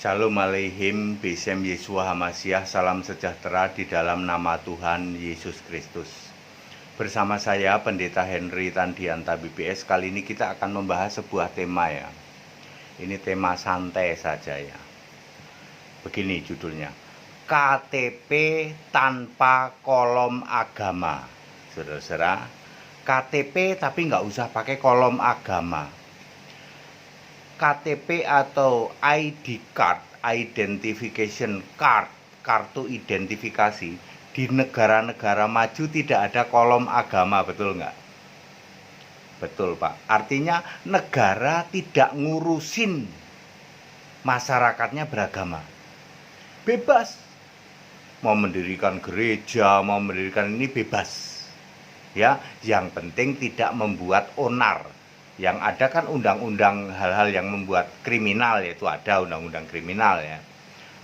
Shalom Aleihim, Besem Yeshua Hamasyah, salam sejahtera di dalam nama Tuhan Yesus Kristus. Bersama saya Pendeta Henry Tandianta BPS, kali ini kita akan membahas sebuah tema ya. Ini tema santai saja ya. Begini judulnya, KTP tanpa kolom agama. Saudara-saudara, KTP tapi nggak usah pakai kolom agama. KTP atau ID card, identification card, kartu identifikasi di negara-negara maju tidak ada kolom agama, betul nggak? Betul Pak, artinya negara tidak ngurusin masyarakatnya beragama. Bebas, mau mendirikan gereja, mau mendirikan ini bebas. Ya, yang penting tidak membuat onar. Yang ada kan undang-undang hal-hal yang membuat kriminal, yaitu ada undang-undang kriminal ya.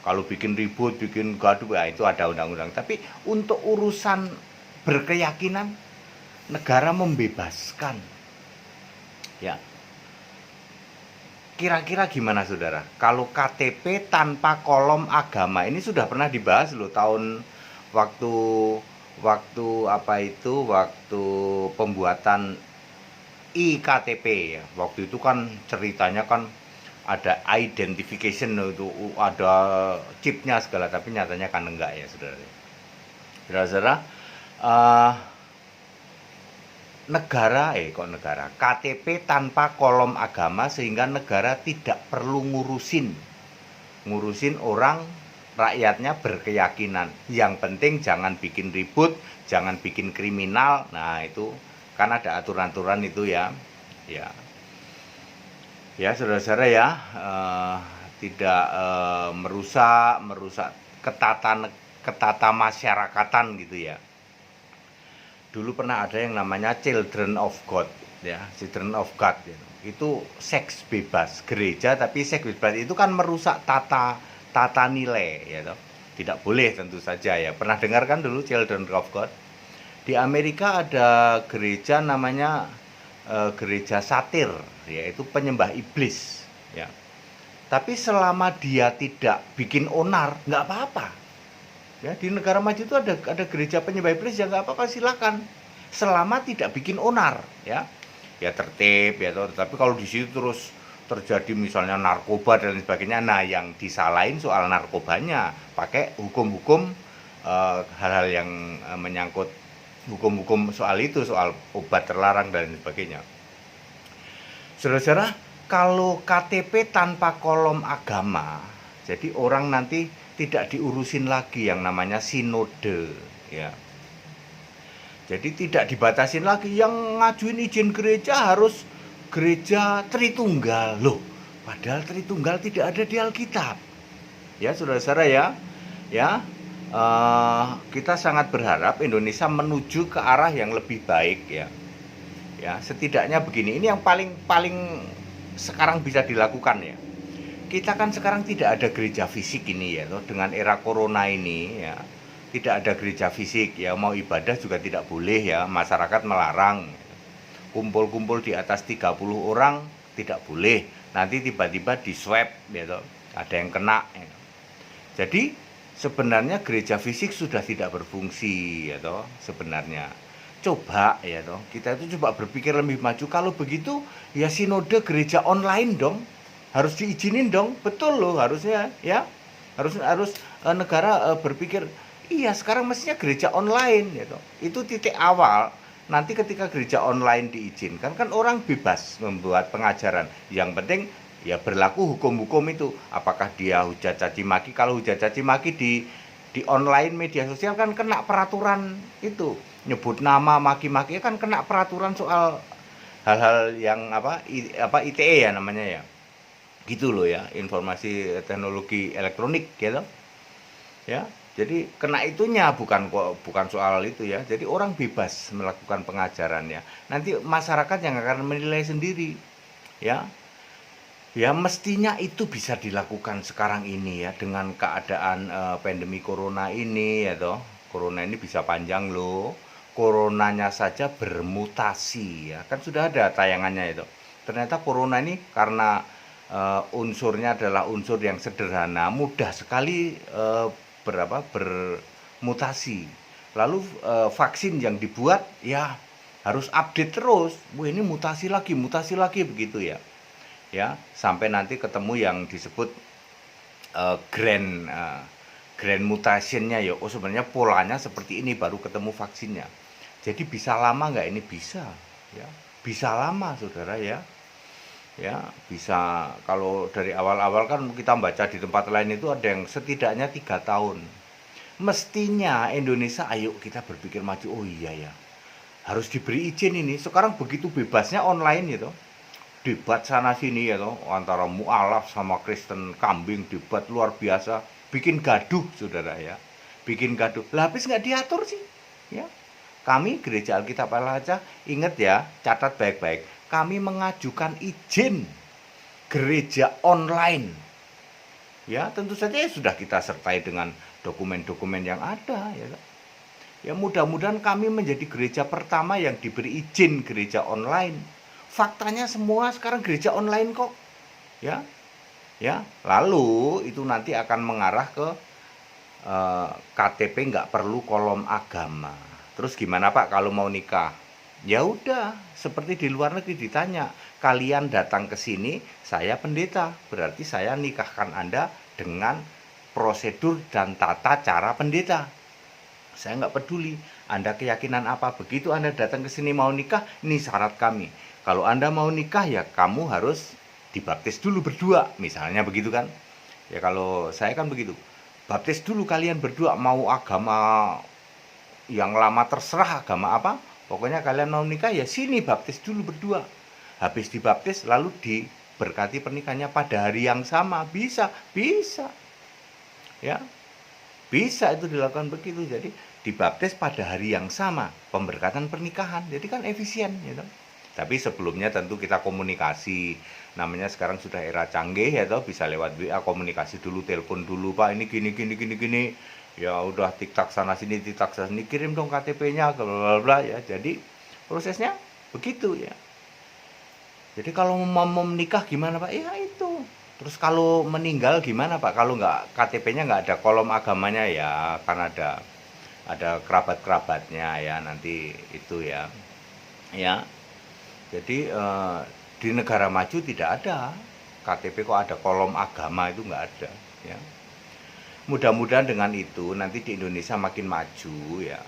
Kalau bikin ribut, bikin gaduh, ya itu ada undang-undang. Tapi untuk urusan berkeyakinan, negara membebaskan. Ya. Kira-kira gimana saudara? Kalau KTP tanpa kolom agama, ini sudah pernah dibahas loh tahun waktu pembuatan iktp ya. Waktu itu kan ceritanya kan ada identification, itu ada chipnya segala, tapi nyatanya kan enggak ya saudara. Saudara, negara KTP tanpa kolom agama sehingga negara tidak perlu ngurusin orang, rakyatnya berkeyakinan. Yang penting jangan bikin ribut, jangan bikin kriminal. Nah itu kan ada aturan-aturan itu ya. Ya saudara-saudara ya, tidak merusak ketata masyarakatan gitu ya. Dulu pernah ada yang namanya Children of God ya, Children of God gitu. Itu seks bebas, gereja tapi seks bebas itu kan merusak tata nilai ya toh. Tidak boleh tentu saja ya. Pernah dengar kan dulu Children of God? Di Amerika ada gereja namanya gereja satir, yaitu penyembah iblis ya. Tapi selama dia tidak bikin onar, nggak apa-apa. Ya, di negara maju itu ada gereja penyembah iblis ya, nggak apa-apa, silakan. Selama tidak bikin onar ya. Ya tertib ya, tapi kalau di situ terus terjadi misalnya narkoba dan sebagainya, nah yang disalahin soal narkobanya, pakai hukum-hukum hal-hal yang menyangkut hukum-hukum soal itu, soal obat terlarang dan sebagainya. Saudara-saudara, kalau KTP tanpa kolom agama, jadi orang nanti tidak diurusin lagi yang namanya sinode ya. Jadi tidak dibatasin lagi yang ngajuin izin gereja harus gereja Tritunggal. Loh, padahal Tritunggal tidak ada di Alkitab. Ya, saudara-saudara ya. Kita sangat berharap Indonesia menuju ke arah yang lebih baik ya. Ya, setidaknya begini, ini yang paling sekarang bisa dilakukan ya. Kita kan sekarang tidak ada gereja fisik ini ya, dengan era corona ini ya. Tidak ada gereja fisik ya, mau ibadah juga tidak boleh ya, masyarakat melarang. Kumpul-kumpul di atas 30 orang tidak boleh. Nanti tiba-tiba di swab ya, ada yang kena ya. Jadi sebenarnya gereja fisik sudah tidak berfungsi ya toh sebenarnya. Coba ya toh, kita itu coba berpikir lebih maju. Kalau begitu ya sinode gereja online dong. Harus diizinin dong. Betul loh harusnya ya. Harus negara berpikir, iya sekarang mestinya gereja online ya toh. Itu titik awal. Nanti ketika gereja online diizinkan kan orang bebas membuat pengajaran. Yang penting ya berlaku hukum-hukum itu. Apakah dia hujat caci maki? Kalau hujat caci maki di online media sosial kan kena peraturan itu. Nyebut nama, maki-maki kan kena peraturan soal hal-hal yang ITE ya namanya ya. Gitu loh ya, informasi teknologi elektronik gitu. Ya. Jadi kena itunya bukan soal itu ya. Jadi orang bebas melakukan pengajarannya. Nanti masyarakat yang akan menilai sendiri. Ya. Ya mestinya itu bisa dilakukan sekarang ini ya, dengan keadaan pandemi corona ini ya toh. Corona ini bisa panjang loh. Coronanya saja bermutasi ya. Kan sudah ada tayangannya itu. Ternyata corona ini karena unsurnya adalah unsur yang sederhana, mudah sekali bermutasi. Lalu vaksin yang dibuat ya harus update terus. Wah, ini mutasi lagi begitu ya. Ya, sampai nanti ketemu yang disebut grand mutationnya ya. Oh, sebenarnya polanya seperti ini baru ketemu vaksinnya. Jadi bisa lama nggak ini? Bisa ya. Bisa lama saudara ya. Ya bisa, kalau dari awal-awal kan kita baca di tempat lain itu ada yang setidaknya 3 tahun. Mestinya Indonesia, ayo kita berpikir maju. Oh iya ya, harus diberi izin ini. Sekarang begitu bebasnya online gitu, debat sana sini ya toh, antara mualaf sama Kristen kambing, debat luar biasa, bikin gaduh saudara ya, bikin gaduh. Lah habis nggak diatur sih ya. Kami Gereja Alkitab Alaca, ingat ya, catat baik-baik, kami mengajukan izin gereja online. Ya, tentu saja sudah kita sertai dengan dokumen-dokumen yang ada ya. Ya, mudah-mudahan kami menjadi gereja pertama yang diberi izin gereja online. Faktanya semua sekarang gereja online kok. Ya. Ya, lalu itu nanti akan mengarah ke KTP nggak perlu kolom agama. Terus gimana Pak kalau mau nikah? Ya udah, seperti di luar negeri ditanya, kalian datang ke sini, saya pendeta, berarti saya nikahkan Anda dengan prosedur dan tata cara pendeta. Saya nggak peduli, Anda keyakinan apa, begitu Anda datang ke sini mau nikah, ini syarat kami. Kalau Anda mau nikah ya kamu harus dibaptis dulu berdua, misalnya begitu kan. Ya kalau saya kan begitu, baptis dulu kalian berdua, mau agama yang lama terserah agama apa, pokoknya kalian mau nikah ya sini baptis dulu berdua. Habis dibaptis lalu diberkati pernikahannya pada hari yang sama. Bisa ya, bisa itu dilakukan begitu. Jadi dibaptis pada hari yang sama, pemberkatan pernikahan, jadi kan efisien gitu. Tapi sebelumnya tentu kita komunikasi, namanya sekarang sudah era canggih ya toh, bisa lewat WA komunikasi dulu, telepon dulu, Pak ini gini, ya udah tiktak sana sini, tiktak sana sini, kirim dong KTP-nya, bla bla ya. Jadi prosesnya begitu ya. Jadi kalau mau menikah gimana Pak? Ya itu. Terus kalau meninggal gimana Pak? Kalau nggak KTP-nya nggak ada kolom agamanya ya, kan ada kerabat-kerabatnya ya nanti itu ya. Ya. Jadi di negara maju tidak ada KTP kok ada kolom agama, itu nggak ada ya. Mudah-mudahan dengan itu nanti di Indonesia makin maju ya.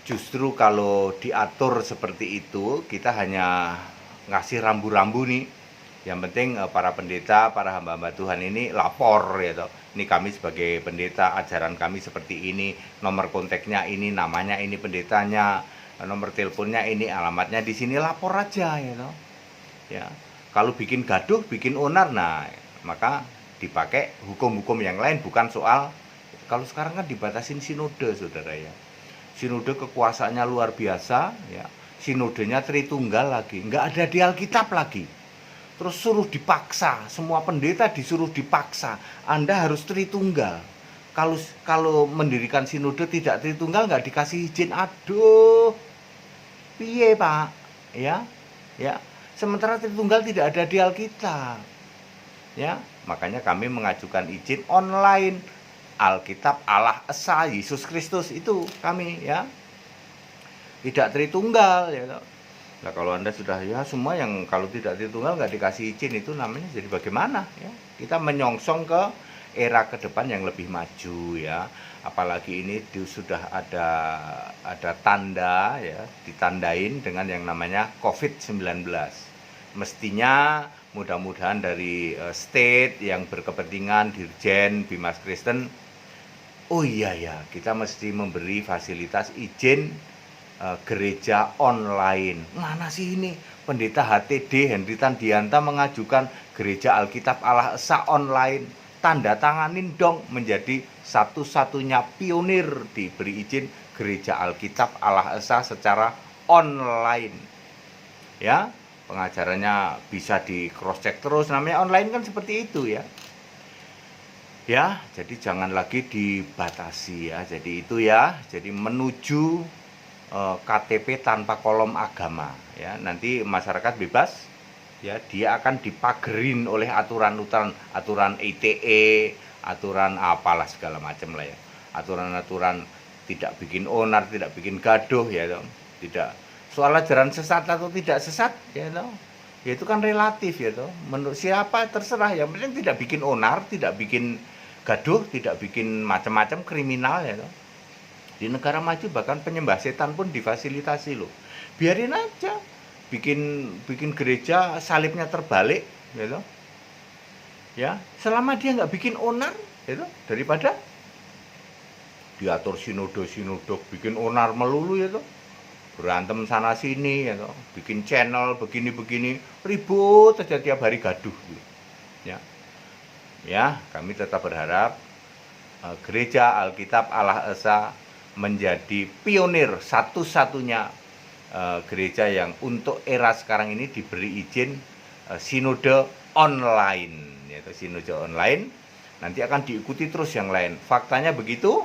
Justru kalau diatur seperti itu, kita hanya ngasih rambu-rambu nih. Yang penting para pendeta, para hamba-hamba Tuhan ini lapor ya toh. Ini kami sebagai pendeta, ajaran kami seperti ini, nomor kontaknya ini, namanya ini pendetanya, nomor teleponnya ini, alamatnya di sini, lapor aja ya toh. Ya. Kalau bikin gaduh, bikin onar, nah maka dipakai hukum-hukum yang lain, bukan soal. Kalau sekarang kan dibatasin sinode saudara ya, sinode kekuasaannya luar biasa ya, sinodenya Tritunggal lagi, nggak ada di Alkitab lagi, terus suruh dipaksa, semua pendeta disuruh dipaksa, Anda harus Tritunggal. Kalau mendirikan sinode tidak Tritunggal nggak dikasih izin, aduh piye Pak ya, ya sementara Tritunggal tidak ada di Alkitab ya. Makanya kami mengajukan izin online Alkitab Allah Esa Yesus Kristus, itu kami ya, tidak Tritunggal ya. Nah kalau Anda sudah ya semua yang kalau tidak Tritunggal nggak dikasih izin, itu namanya jadi bagaimana ya, kita menyongsong ke era ke depan yang lebih maju ya. Apalagi ini sudah ada tanda ya, ditandain dengan yang namanya COVID-19. Mestinya mudah-mudahan dari state yang berkepentingan, Dirjen Bimas Kristen, oh iya ya, kita mesti memberi fasilitas izin gereja online. Mana sih ini Pendeta HTD Henry Tandianta mengajukan gereja Alkitab Allah Esa online, tanda tanganin dong, menjadi satu-satunya pionir diberi izin gereja Alkitab Allah Esa secara online ya. Pengajarannya bisa di cross check terus, namanya online kan seperti itu ya. Ya, jadi jangan lagi dibatasi ya. Jadi itu ya, jadi menuju KTP tanpa kolom agama ya. Nanti masyarakat bebas ya dia akan dipagerin oleh aturan ITE, aturan apalah segala macam lah ya, aturan-aturan tidak bikin onar, tidak bikin gaduh ya toh. Tidak soal ajaran sesat atau tidak sesat ya toh, ya itu kan relatif ya toh, menurut siapa terserah, yang penting tidak bikin onar, tidak bikin gaduh, tidak bikin macam-macam kriminal ya toh. Di negara maju bahkan penyembah setan pun difasilitasi loh, biarin aja bikin bikin gereja salibnya terbalik gitu ya, selama dia nggak bikin onar gitu, daripada diatur sinode bikin onar melulu ya tuh, berantem sana sini ya tuh, bikin channel begini ribut aja tiap hari gaduh gitu. Ya kami tetap berharap gereja Alkitab Allah Esa menjadi pionir satu-satunya gereja yang untuk era sekarang ini diberi izin sinode online, yaitu sinode online. Nanti akan diikuti terus yang lain. Faktanya begitu,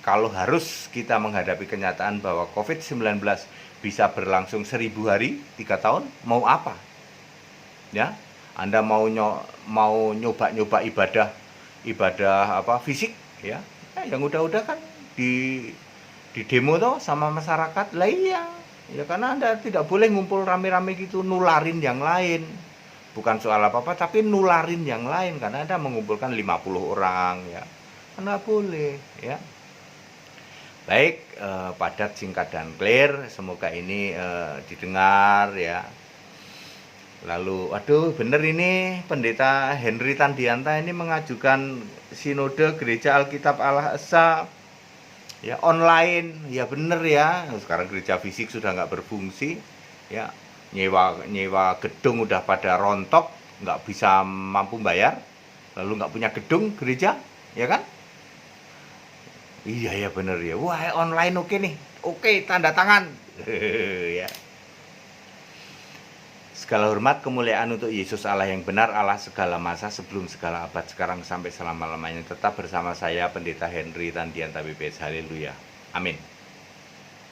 kalau harus kita menghadapi kenyataan bahwa COVID-19 bisa berlangsung 1000 hari, 3 tahun, mau apa? Ya, Anda mau nyoba ibadah apa fisik ya, yang udah kan di demo toh sama masyarakat lah, iya ya, karena Anda tidak boleh ngumpul rame-rame gitu nularin yang lain, bukan soal apa-apa tapi nularin yang lain, karena Anda mengumpulkan 50 orang ya, kan nggak boleh ya. Baik, padat, singkat dan clear, semoga ini didengar ya. Lalu, aduh bener ini Pendeta Henry Tandianta ini mengajukan sinode Gereja Alkitab Allah Esa ya online, ya bener ya. Sekarang gereja fisik sudah nggak berfungsi ya, nyewa gedung udah pada rontok, nggak bisa mampu bayar, lalu nggak punya gedung gereja, ya kan? Iya ya bener ya, wah online oke nih, oke tanda tangan ya. Segala hormat kemuliaan untuk Yesus Allah yang benar, Allah segala masa, sebelum segala abad, sekarang sampai selama-lamanya. Tetap bersama saya Pendeta Henry Tandianta BPS. Haleluya. Amin.